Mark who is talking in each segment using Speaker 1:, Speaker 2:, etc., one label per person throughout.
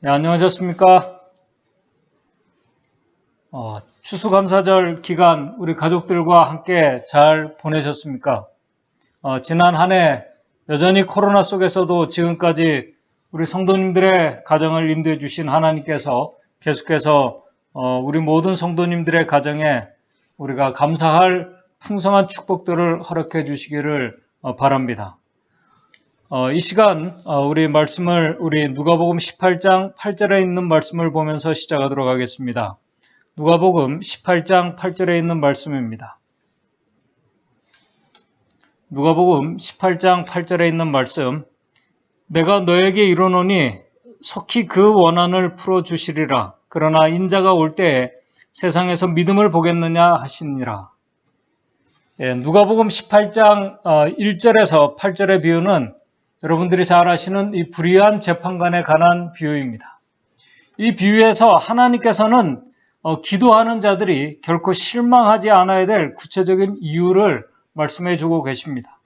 Speaker 1: 네, 안녕하셨습니까? 추수감사절 기간 우리 가족들과 함께 잘 보내셨습니까? 지난 한 해 여전히 코로나 속에서도 지금까지 우리 성도님들의 가정을 인도해 주신 하나님께서 계속해서 우리 모든 성도님들의 가정에 우리가 감사할 풍성한 축복들을 허락해 주시기를 바랍니다. 이 시간 우리 말씀을 우리 누가복음 18장 8절에 있는 말씀을 보면서 시작하도록 하겠습니다. 누가복음 18장 8절에 있는 말씀입니다. 누가복음 18장 8절에 있는 말씀, 내가 너에게 이르노니 속히 그 원한을 풀어주시리라. 그러나 인자가 올 때에 세상에서 믿음을 보겠느냐 하시니라. 누가복음 18장 1절에서 8절의 비유는 여러분들이 잘 아시는 이 불의한 재판관에 관한 비유입니다. 이 비유에서 하나님께서는 기도하는 자들이 결코 실망하지 않아야 될 구체적인 이유를 말씀해 주고 계십니다.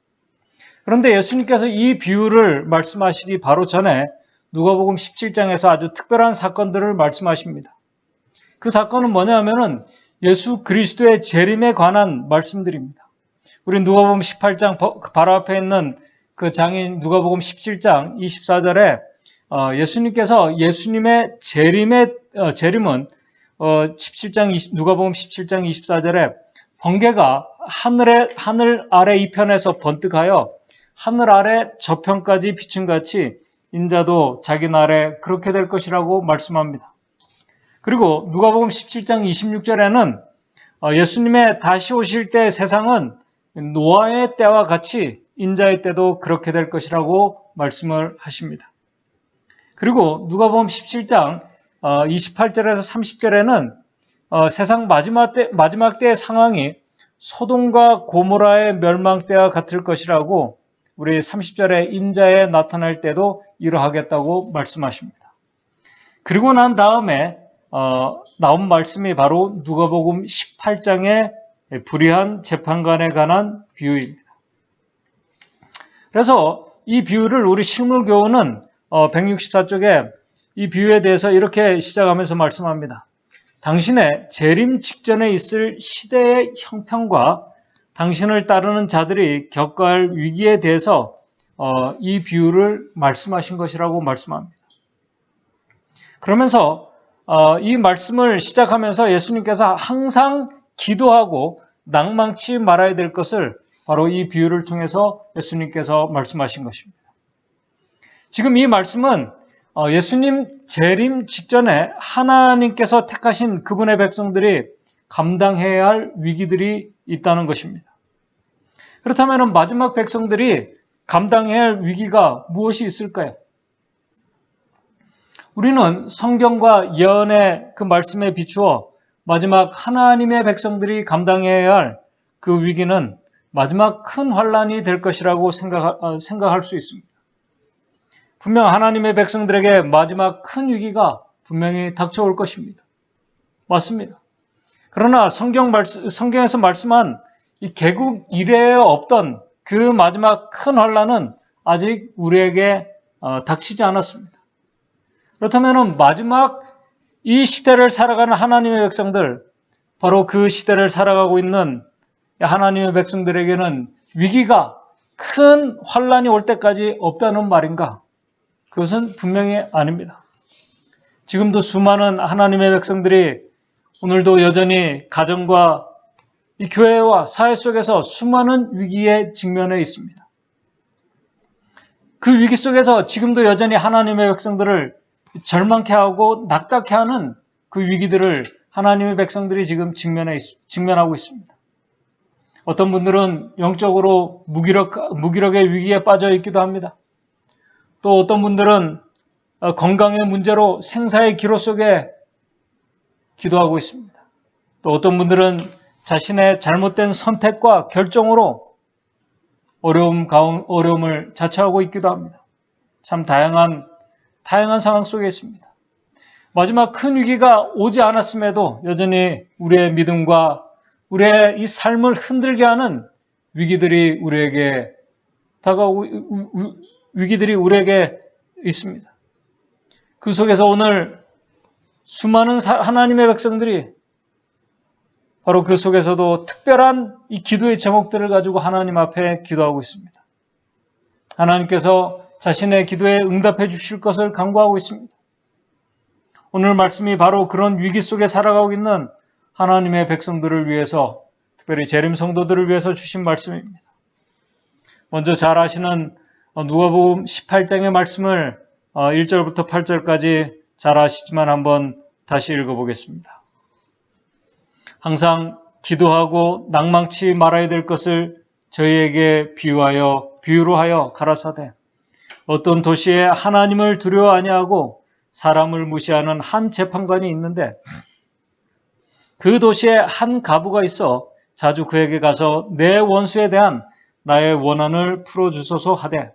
Speaker 1: 그런데 예수님께서 이 비유를 말씀하시기 바로 전에 누가복음 17장에서 아주 특별한 사건들을 말씀하십니다. 그 사건은 뭐냐면은 예수 그리스도의 재림에 관한 말씀들입니다. 우리 누가복음 18장 바로 앞에 있는 그 장인 누가복음 17장 24절에 예수님께서 예수님의 재림은 누가복음 17장 24절에 번개가 하늘 아래 이편에서 번뜩하여 하늘 아래 저편까지 비춘같이 인자도 자기 날에 그렇게 될 것이라고 말씀합니다. 그리고 누가복음 17장 26절에는 예수님의 다시 오실 때 세상은 노아의 때와 같이 인자의 때도 그렇게 될 것이라고 말씀을 하십니다. 그리고 누가복음 17장 28절에서 30절에는 세상 마지막 때의 상황이 소돔과 고모라의 멸망 때와 같을 것이라고 우리 30절에 인자에 나타날 때도 이러하겠다고 말씀하십니다. 그리고 난 다음에 나온 말씀이 바로 누가복음 18장의 불의한 재판관에 관한 비유입니다. 그래서 이 비유를 우리 실물교훈은 164쪽에 이 비유에 대해서 이렇게 시작하면서 말씀합니다. 당신의 재림 직전에 있을 시대의 형편과 당신을 따르는 자들이 겪어야 할 위기에 대해서 이 비유를 말씀하신 것이라고 말씀합니다. 그러면서 이 말씀을 시작하면서 예수님께서 항상 기도하고 낭망치 말아야 될 것을 바로 이 비유를 통해서 예수님께서 말씀하신 것입니다. 지금 이 말씀은 예수님 재림 직전에 하나님께서 택하신 그분의 백성들이 감당해야 할 위기들이 있다는 것입니다. 그렇다면 마지막 백성들이 감당해야 할 위기가 무엇이 있을까요? 우리는 성경과 예언의 그 말씀에 비추어 마지막 하나님의 백성들이 감당해야 할 그 위기는 마지막 큰 환란이 될 것이라고 생각할 수 있습니다. 분명 하나님의 백성들에게 마지막 큰 위기가 분명히 닥쳐올 것입니다. 맞습니다. 그러나 성경에서 말씀한 이 개국 이래에 없던 그 마지막 큰 환란은 아직 우리에게 닥치지 않았습니다. 그렇다면 마지막 이 시대를 살아가는 하나님의 백성들, 바로 그 시대를 살아가고 있는 하나님의 백성들에게는 위기가 큰 환란이 올 때까지 없다는 말인가? 그것은 분명히 아닙니다. 지금도 수많은 하나님의 백성들이 오늘도 여전히 가정과 이 교회와 사회 속에서 수많은 위기에 직면해 있습니다. 그 위기 속에서 지금도 여전히 하나님의 백성들을 절망케 하고 낙담케 하는 그 위기들을 하나님의 백성들이 지금 직면하고 있습니다. 어떤 분들은 영적으로 무기력의 위기에 빠져 있기도 합니다. 또 어떤 분들은 건강의 문제로 생사의 기로 속에 기도하고 있습니다. 또 어떤 분들은 자신의 잘못된 선택과 결정으로 어려움을 자처하고 있기도 합니다. 참 다양한 상황 속에 있습니다. 마지막 큰 위기가 오지 않았음에도 여전히 우리의 믿음과 우리의 이 삶을 흔들게 하는 위기들이 우리에게 위기들이 우리에게 있습니다. 그 속에서 오늘 수많은 하나님의 백성들이 바로 그 속에서도 특별한 이 기도의 제목들을 가지고 하나님 앞에 기도하고 있습니다. 하나님께서 자신의 기도에 응답해 주실 것을 간구하고 있습니다. 오늘 말씀이 바로 그런 위기 속에 살아가고 있는 하나님의 백성들을 위해서, 특별히 재림 성도들을 위해서 주신 말씀입니다. 먼저 잘 아시는 누가복음 18장의 말씀을 1절부터 8절까지 잘 아시지만 한번 다시 읽어보겠습니다. 항상 기도하고 낭망치 말아야 될 것을 저희에게 비유로 하여 가라사대, 어떤 도시에 하나님을 두려워 아니하고 사람을 무시하는 한 재판관이 있는데 그 도시에 한 과부가 있어 자주 그에게 가서 내 원수에 대한 나의 원한을 풀어주소서 하되,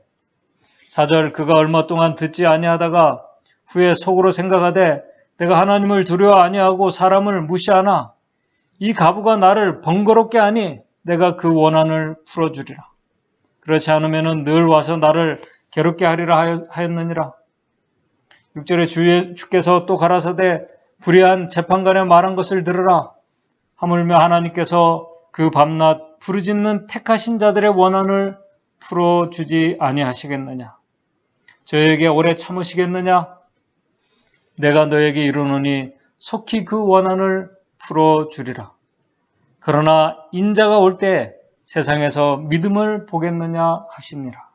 Speaker 1: 4절, 그가 얼마 동안 듣지 아니하다가 후에 속으로 생각하되 내가 하나님을 두려워 아니하고 사람을 무시하나 이 과부가 나를 번거롭게 하니 내가 그 원한을 풀어주리라. 그렇지 않으면 늘 와서 나를 괴롭게 하리라 하였느니라. 6절에 주께서 또 가라사대 불의한 재판관의 말한 것을 들으라. 하물며 하나님께서 그 밤낮 부르짖는 택하신 자들의 원한을 풀어주지 아니하시겠느냐. 저에게 오래 참으시겠느냐. 내가 너에게 이르노니 속히 그 원한을 풀어주리라. 그러나 인자가 올 때 세상에서 믿음을 보겠느냐 하시니라.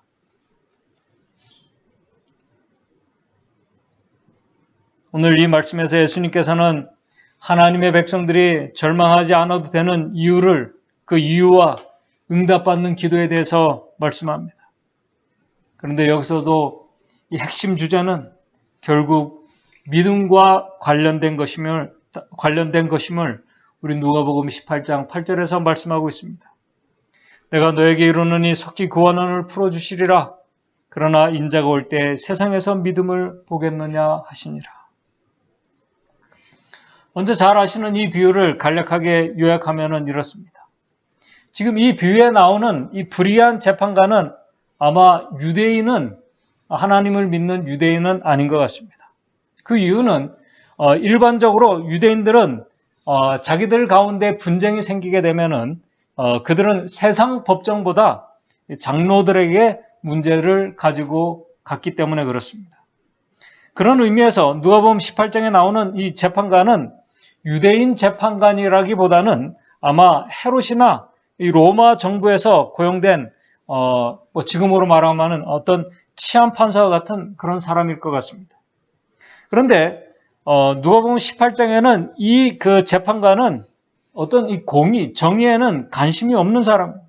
Speaker 1: 오늘 이 말씀에서 예수님께서는 하나님의 백성들이 절망하지 않아도 되는 이유를, 그 이유와 응답받는 기도에 대해서 말씀합니다. 그런데 여기서도 이 핵심 주제는 결국 믿음과 관련된 것임을 우리 누가복음 18장 8절에서 말씀하고 있습니다. 내가 너에게 이르노니 속히 그 원한을 풀어주시리라. 그러나 인자가 올 때 세상에서 믿음을 보겠느냐 하시니라. 먼저 잘 아시는 이 비유를 간략하게 요약하면 이렇습니다. 지금 이 비유에 나오는 이 불의한 재판관은 아마 하나님을 믿는 유대인은 아닌 것 같습니다. 그 이유는 일반적으로 유대인들은 자기들 가운데 분쟁이 생기게 되면은 그들은 세상 법정보다 장로들에게 문제를 가지고 갔기 때문에 그렇습니다. 그런 의미에서 누가복음 18장에 나오는 이 재판관은 유대인 재판관이라기보다는 아마 헤롯이나 이 로마 정부에서 고용된 지금으로 말하면 어떤 치안 판사와 같은 그런 사람일 것 같습니다. 그런데 누가복음 18장에는 이 그 재판관은 어떤 이 정의에는 관심이 없는 사람입니다.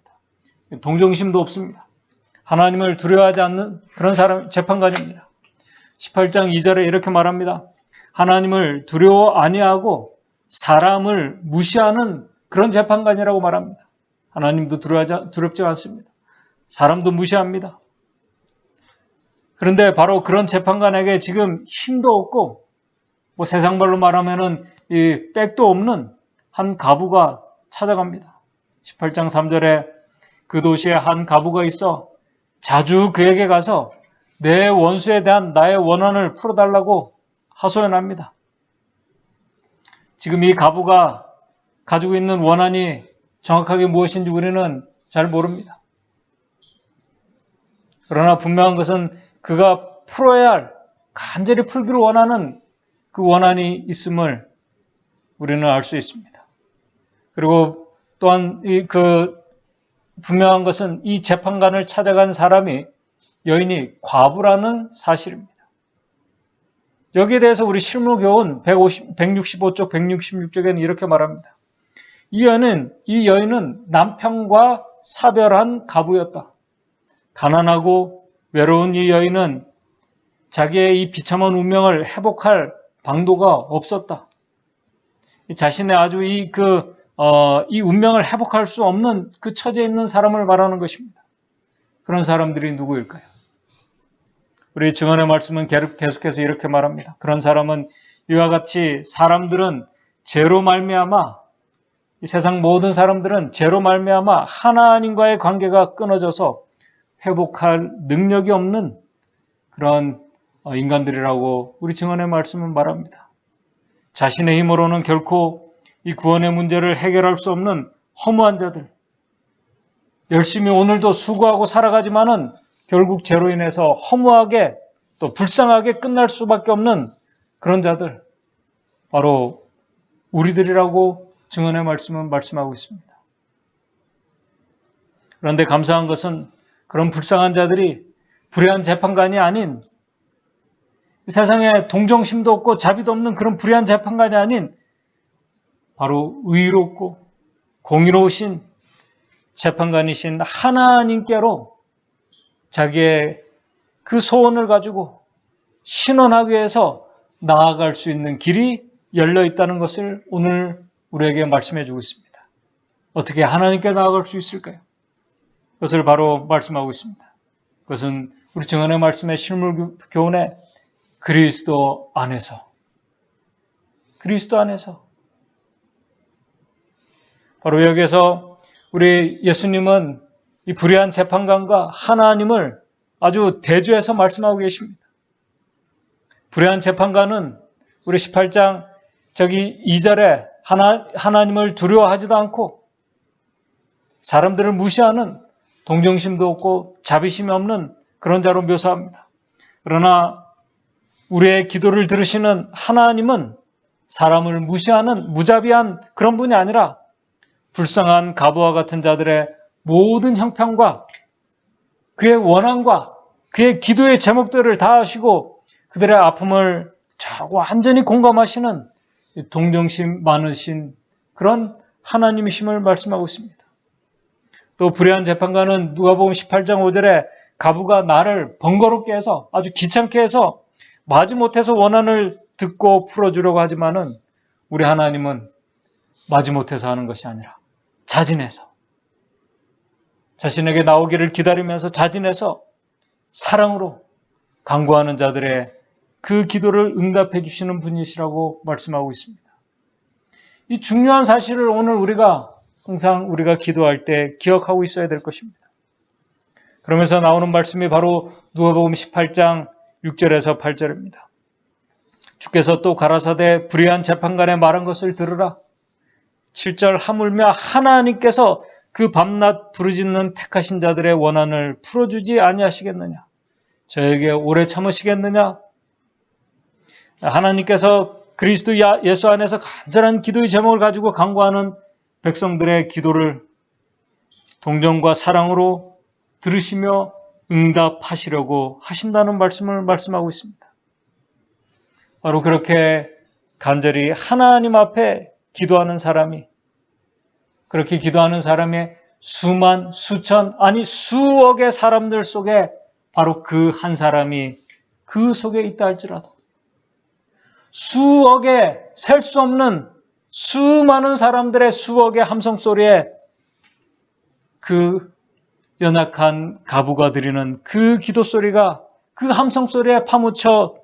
Speaker 1: 동정심도 없습니다. 하나님을 두려워하지 않는 그런 사람, 재판관입니다. 18장 2절에 이렇게 말합니다. 하나님을 두려워 아니하고 사람을 무시하는 그런 재판관이라고 말합니다. 하나님도 두렵지 않습니다. 사람도 무시합니다. 그런데 바로 그런 재판관에게 지금 힘도 없고 세상 말로 말하면은 이 백도 없는 한 과부가 찾아갑니다. 18장 3절에 그 도시에 한 과부가 있어 자주 그에게 가서 내 원수에 대한 나의 원한을 풀어달라고 하소연합니다. 지금 이 과부가 가지고 있는 원한이 정확하게 무엇인지 우리는 잘 모릅니다. 그러나 분명한 것은 그가 풀어야 할, 간절히 풀기를 원하는 그 원한이 있음을 우리는 알 수 있습니다. 그리고 또한 분명한 것은 이 재판관을 찾아간 사람이 여인이 과부라는 사실입니다. 여기에 대해서 우리 실무교훈 165쪽, 166쪽에는 이렇게 말합니다. 이 여인은 남편과 사별한 과부였다. 가난하고 외로운 이 여인은 자기의 이 비참한 운명을 회복할 방도가 없었다. 자신의 아주 이 운명을 회복할 수 없는 그 처지에 있는 사람을 말하는 것입니다. 그런 사람들이 누구일까요? 우리 증언의 말씀은 계속해서 이렇게 말합니다. 그런 사람은 이와 같이 사람들은 죄로 말미암아, 이 세상 모든 사람들은 죄로 말미암아 하나님과의 관계가 끊어져서 회복할 능력이 없는 그런 인간들이라고 우리 증언의 말씀은 말합니다. 자신의 힘으로는 결코 이 구원의 문제를 해결할 수 없는 허무한 자들, 열심히 오늘도 수고하고 살아가지만은 결국 죄로 인해서 허무하게 또 불쌍하게 끝날 수밖에 없는 그런 자들, 바로 우리들이라고 증언의 말씀은 말씀하고 있습니다. 그런데 감사한 것은 그런 불쌍한 자들이 불의한 재판관이 아닌, 세상에 동정심도 없고 자비도 없는 그런 불의한 재판관이 아닌 바로 의롭고 공의로우신 재판관이신 하나님께로 자기의 그 소원을 가지고 신원하기 위해서 나아갈 수 있는 길이 열려 있다는 것을 오늘 우리에게 말씀해 주고 있습니다. 어떻게 하나님께 나아갈 수 있을까요? 그것을 바로 말씀하고 있습니다. 그것은 우리 증언의 말씀의 실물 교훈에 그리스도 안에서 바로 여기에서 우리 예수님은 이 불의한 재판관과 하나님을 아주 대조해서 말씀하고 계십니다. 불의한 재판관은 우리 18장 저기 2절에 하나님을 두려워하지도 않고 사람들을 무시하는 동정심도 없고 자비심이 없는 그런 자로 묘사합니다. 그러나 우리의 기도를 들으시는 하나님은 사람을 무시하는 무자비한 그런 분이 아니라 불쌍한 가부와 같은 자들의 모든 형편과 그의 원한과 그의 기도의 제목들을 다 아시고 그들의 아픔을 완전히 공감하시는 동정심 많으신 그런 하나님이심을 말씀하고 있습니다. 또 불의한 재판관은 누가복음 18장 5절에 가부가 나를 번거롭게 해서 아주 귀찮게 해서 마지못해서 원한을 듣고 풀어주려고 하지만은 우리 하나님은 마지못해서 하는 것이 아니라 자진해서 자신에게 나오기를 기다리면서 자진해서 사랑으로 간구하는 자들의 그 기도를 응답해 주시는 분이시라고 말씀하고 있습니다. 이 중요한 사실을 오늘 항상 우리가 기도할 때 기억하고 있어야 될 것입니다. 그러면서 나오는 말씀이 바로 누가복음 18장 6절에서 8절입니다. 주께서 또 가라사대 불의한 재판관의 말한 것을 들으라. 7절 하물며 하나님께서 그 밤낮 부르짖는 택하신 자들의 원한을 풀어주지 아니하시겠느냐? 저에게 오래 참으시겠느냐? 하나님께서 그리스도 예수 안에서 간절한 기도의 제목을 가지고 간구하는 백성들의 기도를 동정과 사랑으로 들으시며 응답하시려고 하신다는 말씀을 말씀하고 있습니다. 바로 그렇게 간절히 하나님 앞에 기도하는 사람이, 그렇게 기도하는 사람의 수만, 수천, 아니 수억의 사람들 속에 바로 그 한 사람이 그 속에 있다 할지라도 수억의 셀 수 없는 수많은 사람들의 수억의 함성소리에 그 연약한 가부가 드리는 그 기도소리가 그 함성소리에 파묻혀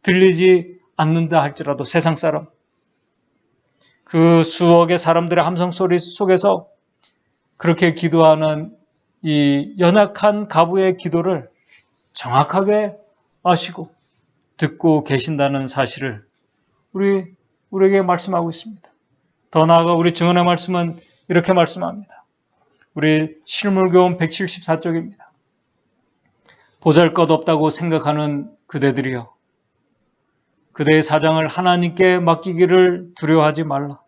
Speaker 1: 들리지 않는다 할지라도 세상 사람, 그 수억의 사람들의 함성소리 속에서 그렇게 기도하는 이 연약한 가부의 기도를 정확하게 아시고 듣고 계신다는 사실을 우리에게 말씀하고 있습니다. 더 나아가 우리 증언의 말씀은 이렇게 말씀합니다. 우리 실물교훈 174쪽입니다. 보잘것없다고 생각하는 그대들이여, 그대의 사장을 하나님께 맡기기를 두려워하지 말라.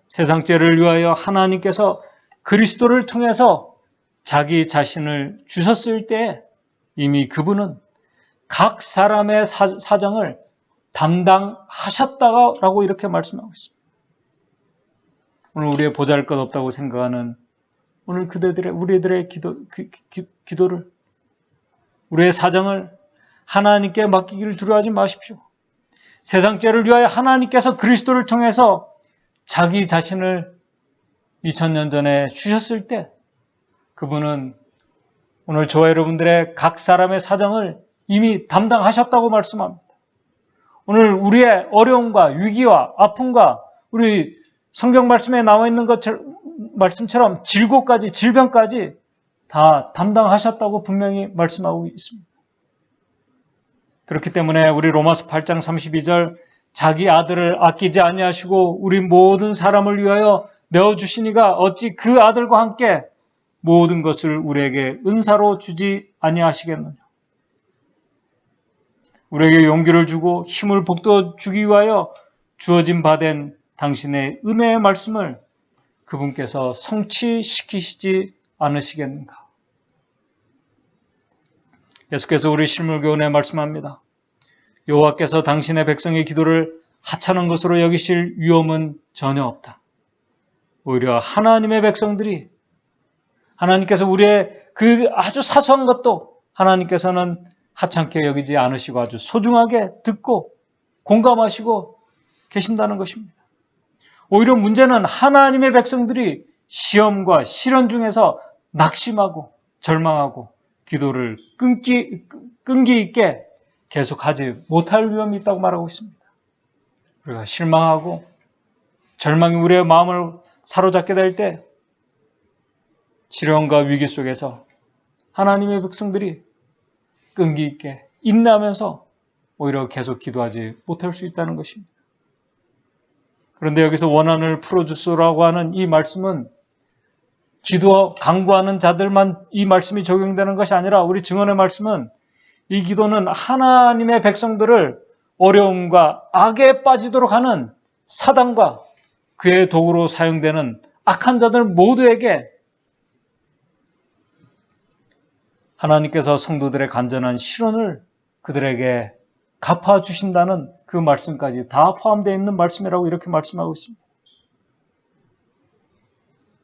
Speaker 1: 세상 죄를 위하여 하나님께서 그리스도를 통해서 자기 자신을 주셨을 때 이미 그분은 각 사람의 사정을 담당하셨다라고 이렇게 말씀하고 있습니다. 오늘 우리의 보잘것없다고 생각하는 오늘 우리들의 기도를, 우리의 사정을 하나님께 맡기기를 두려워하지 마십시오. 세상 죄를 위하여 하나님께서 그리스도를 통해서 자기 자신을 2000년 전에 주셨을 때 그분은 오늘 저와 여러분들의 각 사람의 사정을 이미 담당하셨다고 말씀합니다. 오늘 우리의 어려움과 위기와 아픔과 우리 성경 말씀에 나와 있는 말씀처럼 질병까지 다 담당하셨다고 분명히 말씀하고 있습니다. 그렇기 때문에 우리 로마서 8장 32절 자기 아들을 아끼지 아니하시고 우리 모든 사람을 위하여 내어주시니가 어찌 그 아들과 함께 모든 것을 우리에게 은사로 주지 아니하시겠느냐. 우리에게 용기를 주고 힘을 북돋워 주기 위하여 주어진 바 된 당신의 은혜의 말씀을 그분께서 성취시키시지 않으시겠는가. 계속해서 우리 실물교훈에 말씀합니다. 여호와께서 당신의 백성의 기도를 하찮은 것으로 여기실 위험은 전혀 없다. 오히려 하나님의 백성들이 하나님께서 우리의 그 아주 사소한 것도 하나님께서는 하찮게 여기지 않으시고 아주 소중하게 듣고 공감하시고 계신다는 것입니다. 오히려 문제는 하나님의 백성들이 시험과 시련 중에서 낙심하고 절망하고 기도를 끈기 있게 계속하지 못할 위험이 있다고 말하고 있습니다. 우리가 실망하고 절망이 우리의 마음을 사로잡게 될 때 시련과 위기 속에서 하나님의 백성들이 끈기 있게 인내하면서 오히려 계속 기도하지 못할 수 있다는 것입니다. 그런데 여기서 원한을 풀어주소라고 하는 이 말씀은 간구하는 자들만 이 말씀이 적용되는 것이 아니라 우리 증언의 말씀은 이 기도는 하나님의 백성들을 어려움과 악에 빠지도록 하는 사단과 그의 도구로 사용되는 악한 자들 모두에게 하나님께서 성도들의 간절한 실언을 그들에게 갚아주신다는 그 말씀까지 다 포함되어 있는 말씀이라고 이렇게 말씀하고 있습니다.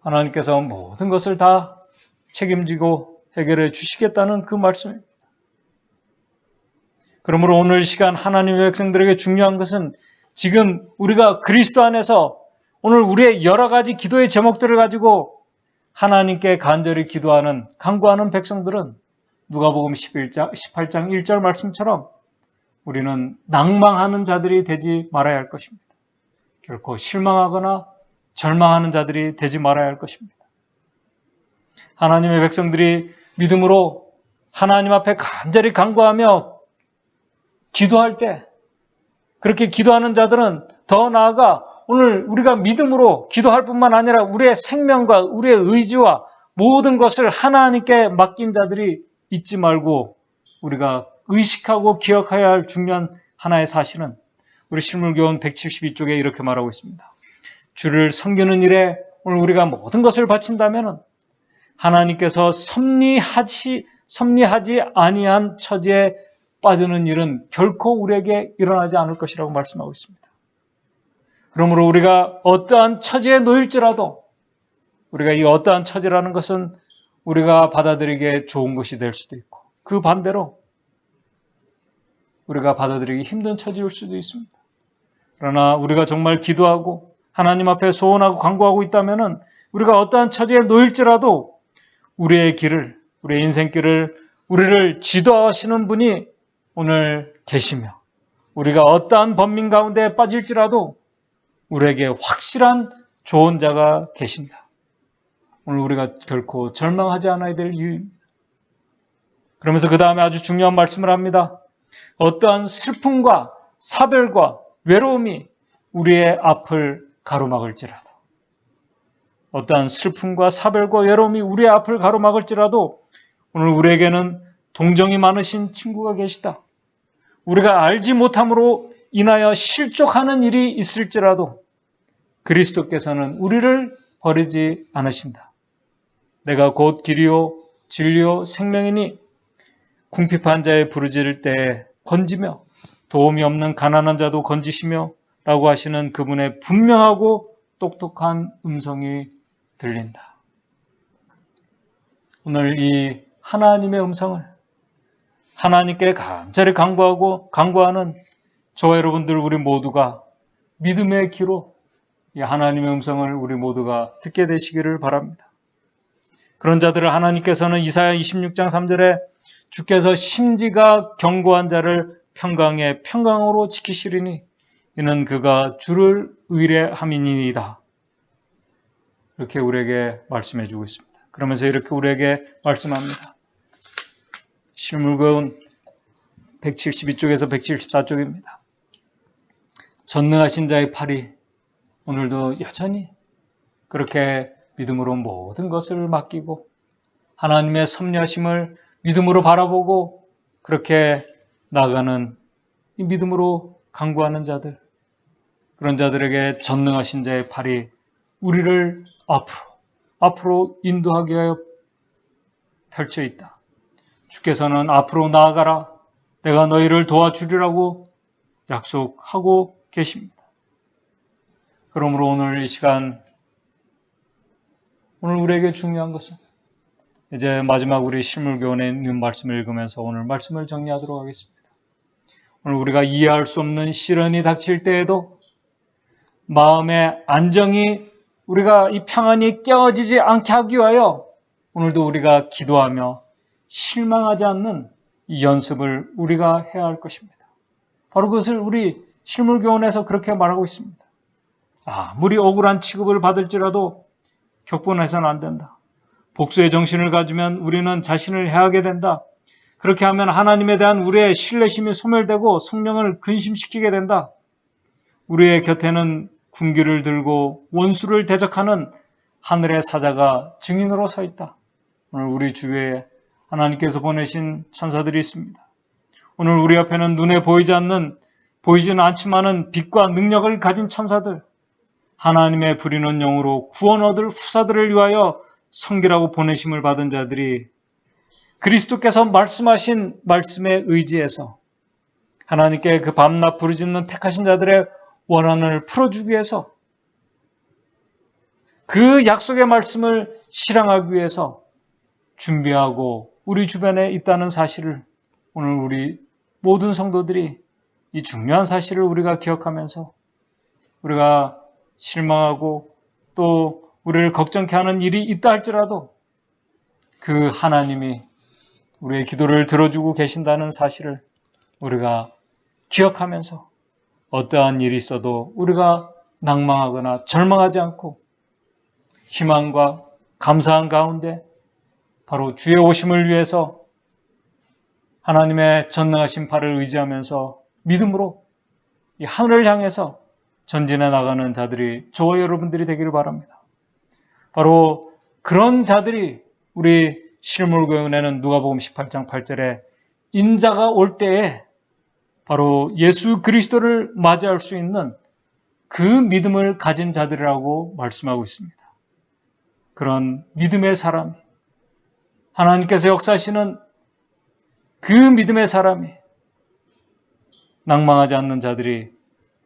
Speaker 1: 하나님께서 모든 것을 다 책임지고 해결해 주시겠다는 그 말씀입니다. 그러므로 오늘 시간 하나님의 백성들에게 중요한 것은 지금 우리가 그리스도 안에서 오늘 우리의 여러 가지 기도의 제목들을 가지고 하나님께 간절히 기도하는, 간구하는 백성들은 누가복음 18장 1절 말씀처럼 우리는 낭망하는 자들이 되지 말아야 할 것입니다. 결코 실망하거나 절망하는 자들이 되지 말아야 할 것입니다. 하나님의 백성들이 믿음으로 하나님 앞에 간절히 간구하며 기도할 때 그렇게 기도하는 자들은 더 나아가 오늘 우리가 믿음으로 기도할 뿐만 아니라 우리의 생명과 우리의 의지와 모든 것을 하나님께 맡긴 자들이 잊지 말고 우리가 의식하고 기억해야 할 중요한 하나의 사실은 우리 실물교훈 172쪽에 이렇게 말하고 있습니다. 주를 섬기는 일에 오늘 우리가 모든 것을 바친다면 하나님께서 섭리하지 아니한 처지에 빠지는 일은 결코 우리에게 일어나지 않을 것이라고 말씀하고 있습니다. 그러므로 우리가 어떠한 처지에 놓일지라도 우리가 이 어떠한 처지라는 것은 우리가 받아들이기에 좋은 것이 될 수도 있고 그 반대로 우리가 받아들이기 힘든 처지일 수도 있습니다. 그러나 우리가 정말 기도하고 하나님 앞에 소원하고 간구하고 있다면 우리가 어떠한 처지에 놓일지라도 우리의 길을, 우리의 인생길을 우리를 지도하시는 분이 오늘 계시며 우리가 어떠한 번민 가운데 빠질지라도 우리에게 확실한 조언자가 계신다. 오늘 우리가 결코 절망하지 않아야 될 이유입니다. 그러면서 그 다음에 아주 중요한 말씀을 합니다. 어떠한 슬픔과 사별과 외로움이 우리의 앞을 가로막을지라도 어떠한 슬픔과 사별과 외로움이 우리의 앞을 가로막을지라도 오늘 우리에게는 동정이 많으신 친구가 계시다. 우리가 알지 못함으로 인하여 실족하는 일이 있을지라도 그리스도께서는 우리를 버리지 않으신다. 내가 곧 길이요 진리요 생명이니 궁핍한 자의 부르짖을 때에 건지며 도움이 없는 가난한 자도 건지시며 라고 하시는 그분의 분명하고 똑똑한 음성이 들린다. 오늘 이 하나님의 음성을 하나님께 간절히 간구하는 저와 여러분들 우리 모두가 믿음의 귀로 이 하나님의 음성을 우리 모두가 듣게 되시기를 바랍니다. 그런 자들을 하나님께서는 이사야 26장 3절에 주께서 심지가 견고한 자를 평강에 평강으로 지키시리니 이는 그가 주를 의뢰함이니이다. 이렇게 우리에게 말씀해 주고 있습니다. 그러면서 이렇게 우리에게 말씀합니다. 실물교훈 172쪽에서 174쪽입니다. 전능하신 자의 팔이 오늘도 여전히 그렇게 믿음으로 모든 것을 맡기고 하나님의 섭리하심을 믿음으로 바라보고 그렇게 나아가는 이 믿음으로 강구하는 자들, 그런 자들에게 전능하신 자의 팔이 우리를 앞으로 인도하게 하여 펼쳐 있다. 주께서는 앞으로 나아가라. 내가 너희를 도와주리라고 약속하고 계십니다. 그러므로 오늘 이 시간, 오늘 우리에게 중요한 것은 이제 마지막 우리 실물교훈에 있는 말씀을 읽으면서 오늘 말씀을 정리하도록 하겠습니다. 오늘 우리가 이해할 수 없는 시련이 닥칠 때에도 마음의 안정이 우리가 이 평안이 깨어지지 않게 하기 위하여 오늘도 우리가 기도하며 실망하지 않는 이 연습을 우리가 해야 할 것입니다. 바로 그것을 우리 실물교훈에서 그렇게 말하고 있습니다. 아무리 억울한 취급을 받을지라도 격분해서는 안 된다. 복수의 정신을 가지면 우리는 자신을 해하게 된다. 그렇게 하면 하나님에 대한 우리의 신뢰심이 소멸되고 성령을 근심시키게 된다. 우리의 곁에는 군기를 들고 원수를 대적하는 하늘의 사자가 증인으로 서 있다. 오늘 우리 주위에 하나님께서 보내신 천사들이 있습니다. 오늘 우리 옆에는 눈에 보이지는 않지만은 빛과 능력을 가진 천사들, 하나님의 부리는 영으로 구원 얻을 후사들을 위하여 섬기라고 보내심을 받은 자들이 그리스도께서 말씀하신 말씀에 의지해서 하나님께 그 밤낮 부르짖는 택하신 자들의 원한을 풀어주기 위해서 그 약속의 말씀을 실행하기 위해서 준비하고 우리 주변에 있다는 사실을 오늘 우리 모든 성도들이 이 중요한 사실을 우리가 기억하면서 우리가 실망하고 또 우리를 걱정케 하는 일이 있다 할지라도 그 하나님이 우리의 기도를 들어주고 계신다는 사실을 우리가 기억하면서 어떠한 일이 있어도 우리가 낭망하거나 절망하지 않고 희망과 감사한 가운데 바로 주의 오심을 위해서 하나님의 전능하신 팔을 의지하면서 믿음으로 이 하늘을 향해서 전진해 나가는 자들이 저와 여러분들이 되기를 바랍니다. 바로 그런 자들이 우리 실물교훈에는 누가복음 18장 8절에 인자가 올 때에 바로 예수 그리스도를 맞이할 수 있는 그 믿음을 가진 자들이라고 말씀하고 있습니다. 그런 믿음의 사람이 하나님께서 역사하시는 그 믿음의 사람이 낭망하지 않는 자들이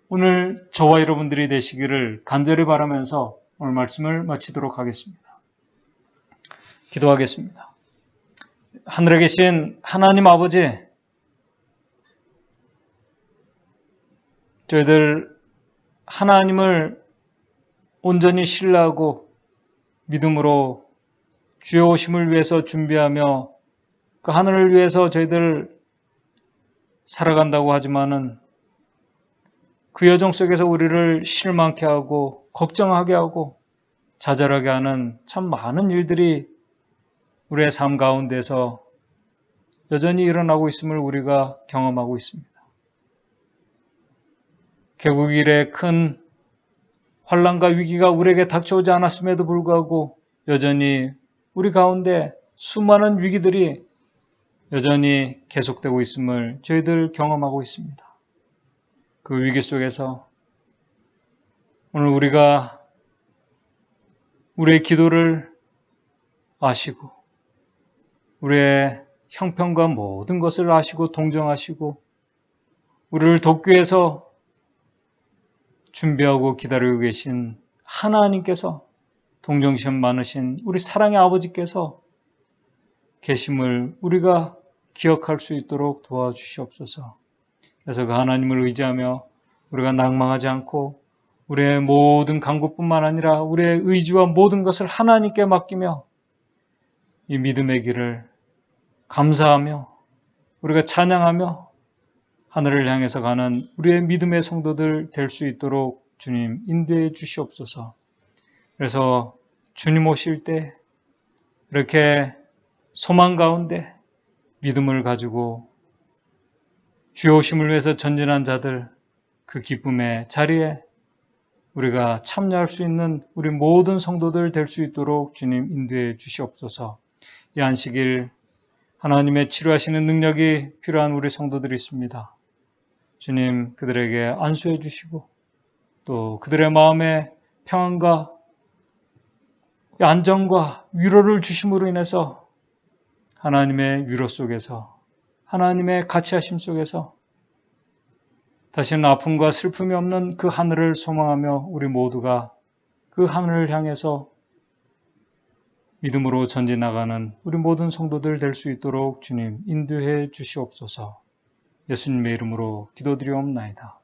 Speaker 1: 오늘 저와 여러분들이 되시기를 간절히 바라면서 오늘 말씀을 마치도록 하겠습니다. 기도하겠습니다. 하늘에 계신 하나님 아버지, 저희들 하나님을 온전히 신뢰하고 믿음으로 주의 오심을 위해서 준비하며 그 하늘을 위해서 저희들 살아간다고 하지만은 그 여정 속에서 우리를 실망케 하고 걱정하게 하고 좌절하게 하는 참 많은 일들이 우리의 삶 가운데서 여전히 일어나고 있음을 우리가 경험하고 있습니다. 개국일에 큰 환난과 위기가 우리에게 닥쳐오지 않았음에도 불구하고 여전히 우리 가운데 수많은 위기들이 여전히 계속되고 있음을 저희들 경험하고 있습니다. 그 위기 속에서 오늘 우리가 우리의 기도를 아시고 우리의 형편과 모든 것을 아시고 동정하시고 우리를 돕기 위해서 준비하고 기다리고 계신 하나님께서 동정심 많으신 우리 사랑의 아버지께서 계심을 우리가 기억할 수 있도록 도와주시옵소서. 그래서 그 하나님을 의지하며 우리가 낭망하지 않고 우리의 모든 간구뿐만 아니라 우리의 의지와 모든 것을 하나님께 맡기며 이 믿음의 길을 감사하며 우리가 찬양하며 하늘을 향해서 가는 우리의 믿음의 성도들 될 수 있도록 주님 인도해 주시옵소서. 그래서 주님 오실 때 이렇게 소망 가운데 믿음을 가지고 주의 오심을 위해서 전진한 자들, 그 기쁨의 자리에 우리가 참여할 수 있는 우리 모든 성도들 될 수 있도록 주님 인도해 주시옵소서. 이 안식일 하나님의 치료하시는 능력이 필요한 우리 성도들이 있습니다. 주님 그들에게 안수해 주시고 또 그들의 마음에 평안과 안정과 위로를 주심으로 인해서 하나님의 위로 속에서 하나님의 가치하심 속에서 다시는 아픔과 슬픔이 없는 그 하늘을 소망하며 우리 모두가 그 하늘을 향해서 믿음으로 전진나가는 우리 모든 성도들 될 수 있도록 주님 인도해 주시옵소서. 예수님의 이름으로 기도드리옵나이다.